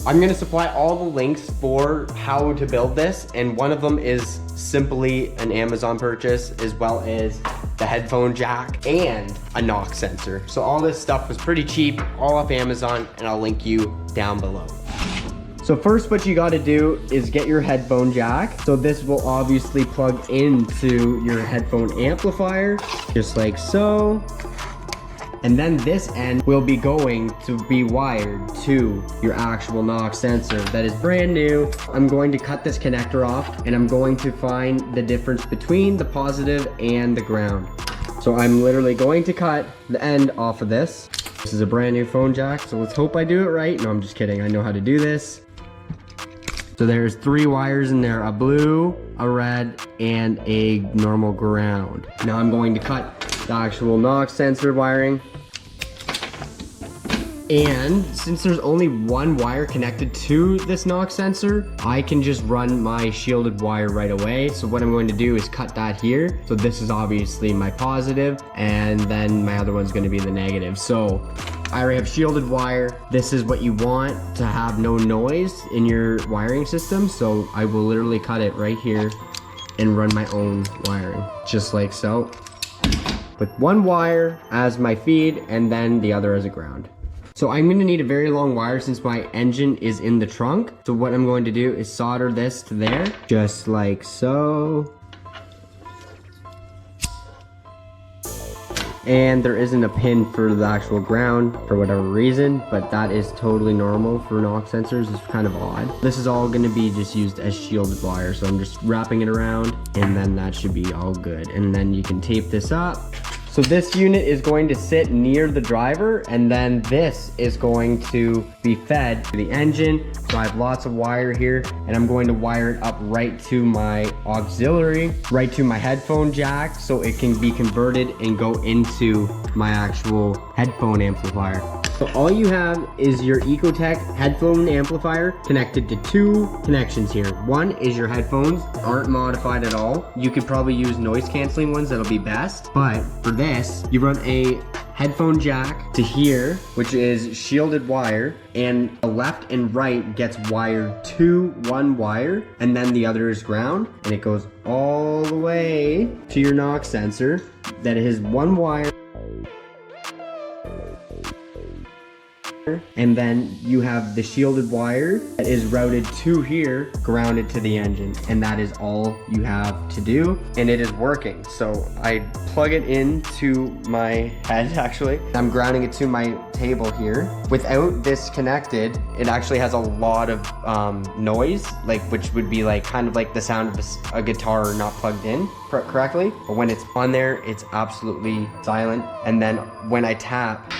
I'm gonna supply all the links for how to build this, and one of them is simply an Amazon purchase, as well as the headphone jack and a knock sensor. So all this stuff was pretty cheap, all off Amazon, and I'll link you down below. So first what you gotta do is get your headphone jack. So this will obviously plug into your headphone amplifier, just like so. And then this end will be going to be wired to your actual knock sensor that is brand new. I'm going to cut this connector off, and I'm going to find the difference between the positive and the ground. So I'm literally going to cut the end off of this. This is a brand new phone jack, so let's hope I do it right. No, I'm just kidding, I know how to do this. So there's 3 wires in there, a blue, a red, and a normal ground. Now I'm going to cut the actual knock sensor wiring. And since there's only 1 wire connected to this knock sensor, I can just run my shielded wire right away. So what I'm going to do is cut that here. So this is obviously my positive, and then my other one's going to be the negative. So I already have shielded wire. This is what you want to have no noise in your wiring system. So I will literally cut it right here and run my own wiring, just like so. With 1 wire as my feed, and then the other as a ground. So I'm gonna need a very long wire since my engine is in the trunk. So what I'm going to do is solder this to there, just like so. And there isn't a pin for the actual ground for whatever reason, but that is totally normal for knock sensors. It's kind of odd. This is all gonna be just used as shielded wire. So I'm just wrapping it around, and then that should be all good. And then you can tape this up. So this unit is going to sit near the driver, and then this is going to be fed to the engine. So I have lots of wire here, and I'm going to wire it up right to my auxiliary, right to my headphone jack, so it can be converted and go into my actual headphone amplifier. So all you have is your Ecotech headphone amplifier connected to 2 connections here. One is your headphones, aren't modified at all. You could probably use noise canceling ones, that'll be best. But for this, you run a headphone jack to here, which is shielded wire, and the left and right gets wired to 1 wire, and then the other is ground, and it goes all the way to your knock sensor that has 1 wire. And then you have the shielded wire that is routed to here, grounded to the engine, and that is all you have to do, and it is working. So I plug it into my head, actually. I'm grounding it to my table here. Without this connected, it actually has a lot of noise, like, which would be like kind of like the sound of a guitar not plugged in correctly. But when it's on there, it's absolutely silent. And then when I tap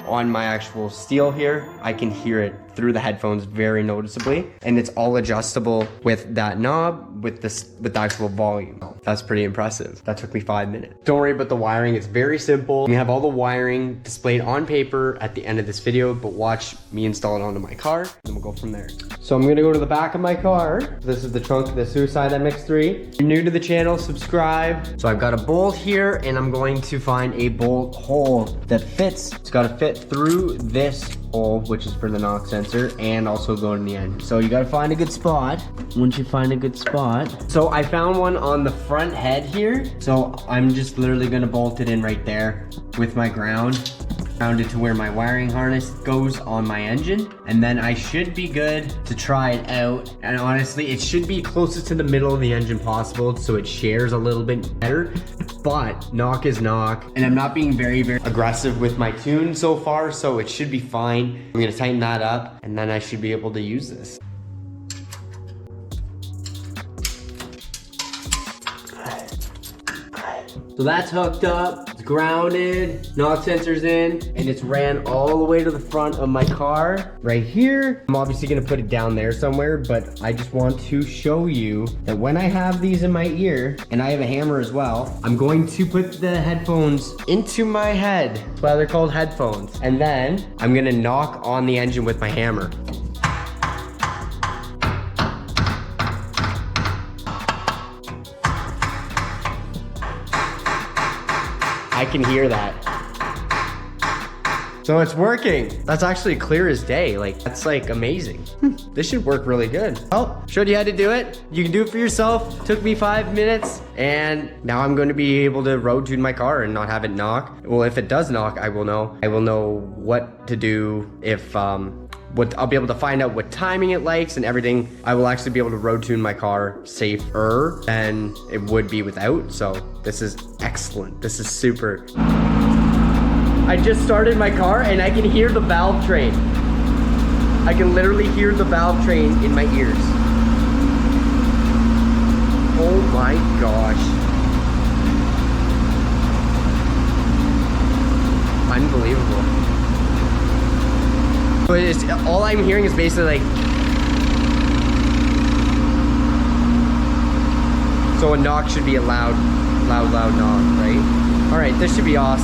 on my actual steel here, I can hear it through the headphones very noticeably, and it's all adjustable with that knob with the actual volume. That's pretty impressive. That took me 5 minutes. Don't worry about the wiring, it's very simple. We have all the wiring displayed on paper at the end of this video, but watch me install it onto my car, and we'll go from there. So I'm gonna go to the back of my car. This is the trunk of the Suicide MX-3. If you're new to the channel, subscribe. So I've got a bolt here, and I'm going to find a bolt hole that fits. It's gotta fit through this hole, which is for the knock sensor, and also go in the end. So you gotta find a good spot. Once you find a good spot. So I found one on the front head here. So I'm just literally gonna bolt it in right there with my ground. Grounded to where my wiring harness goes on my engine, and then I should be good to try it out. And honestly, it should be closest to the middle of the engine possible, so it shares a little bit better. But knock is knock, and I'm not being very aggressive with my tune so far, so it should be fine. I'm gonna tighten that up, and then I should be able to use this. So that's hooked up, it's grounded, knock sensor's in, and it's ran all the way to the front of my car, right here. I'm obviously gonna put it down there somewhere, but I just want to show you that when I have these in my ear, and I have a hammer as well, I'm going to put the headphones into my head. That's why they're called headphones. And then I'm gonna knock on the engine with my hammer. I can hear that. So it's working. That's actually clear as day. Like, that's like amazing. This should work really good. Oh, showed you how to do it. You can do it for yourself. Took me 5 minutes. And now I'm going to be able to road tune my car and not have it knock. Well, if it does knock, I will know. I will know what to do if, I'll be able to find out what timing it likes and everything. I will actually be able to road tune my car safer than it would be without. So this is excellent. This is super. I just started my car and I can hear the valve train. I can literally hear the valve train in my ears. Oh my gosh. Unbelievable. But it's, all I'm hearing is basically like. So a knock should be a loud knock, right? All right, this should be awesome.